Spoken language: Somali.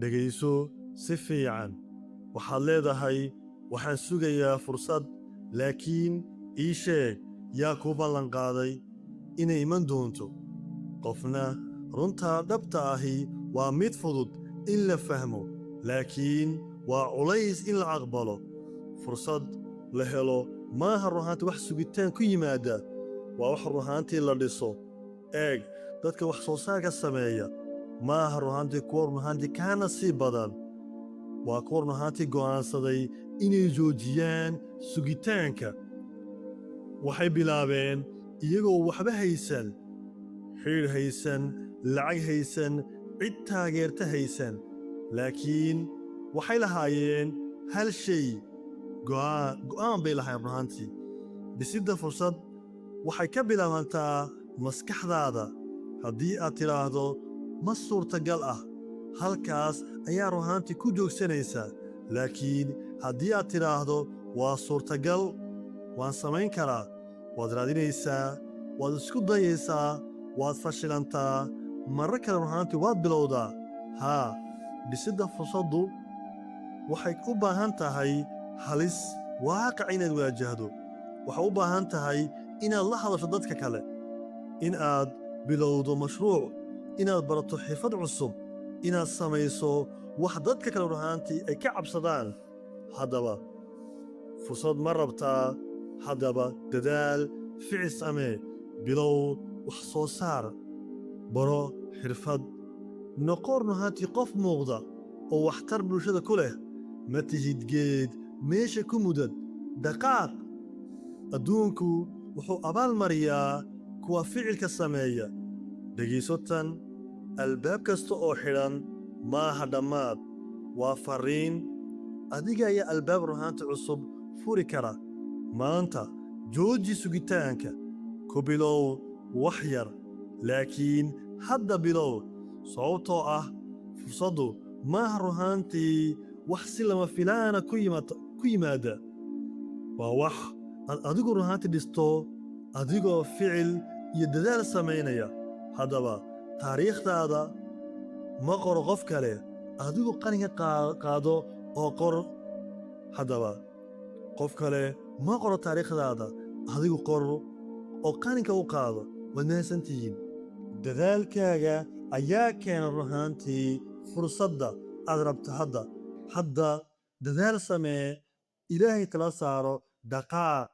dhegayso si fiican. waxaad leedahay waxaan sugayaa fursad, laakiin ii sheeg yaa kuu ballanqaaday inay iman doonto. qofna runtaa dhabta ahi waa mid fudud in la fahmo, laakiin waa culays in la aqbalo. fursad la helo maaha runaantii wax sugitaan ku yimaada, waa wax runaantii la dhiso. eeg, dadka wax soo saarka sameeya maaha runaantii kuwa runaantii kaa nasiib badan, waa kuwa runaantii go'aansaday inay joojiyaan sugitaanka. waxay bilaabeen iyagoo waxba haysan, xidhiidh haysan, lacag haysan, cid taageerta haysan, laakiin waxay lahaayeen hal shay: go'aan bay lahaayeen runaantii. dhisidda fursad waxay ka bilaabantaa maskaxdaada. haddii aad tidhaahdo ma suurtagal ah, halkaas ayaa runaantii ku joogsanaysaa. laakiin haddii aad tidhaahdo waa suurtagal, waan samayn karaa, waad raadinaysaa, waad isku dayaysaa, waad fashilantaa, marro kale runaantii waad bilowdaa. haa, dhisidda fursaddu waxay u baahan tahay halis waaqic inaad waajahdo. waxay u baahan tahay inaad la hadasho dadka kale, in aad bilowdo mashruuc, inaad barato xirfad cusub, inaad samayso wax dadka kale runaantii ay ka cabsadaan. haddaba fursad ma rabtaa? haddaba dadaal, ficil samee, bilow wax soo saar, baro xirfad, noqo runaantii qof muuqda oo waxtar bulshada ku leh. ma tihid geed meesha ku mudad, dhaqaaq. adduunku wuxuu abaalmariyaa kuwa ficilka sameeya. dhegayso tan: albaab kasta oo xidhan maaha dhammaad, waa farriin. adiga ayaa albaab runaantii cusub furi kara. maanta jooji sugitaanka, ku bilow wax yar, laakiin hadda bilow. sababtoo ah fursaddu maaha runaantii wax si lama filaana ku yimaada, waa wax aad adigu runaantii dhisto adigoo ficil iyo dadaal samaynaya. haddaba taariikhdaada ma qoro qof kale, adigu qalinka qaado oo qor. haddaba qof kale ma qoro taariikhdaada, adigu qor oo qalinka u qaado. waad mahadsantihiin. dadaalkaaga ayaa keena runaantii fursadda aad rabto. hadda dadaal samee, ilaahay tala saaro, dhaqaaq.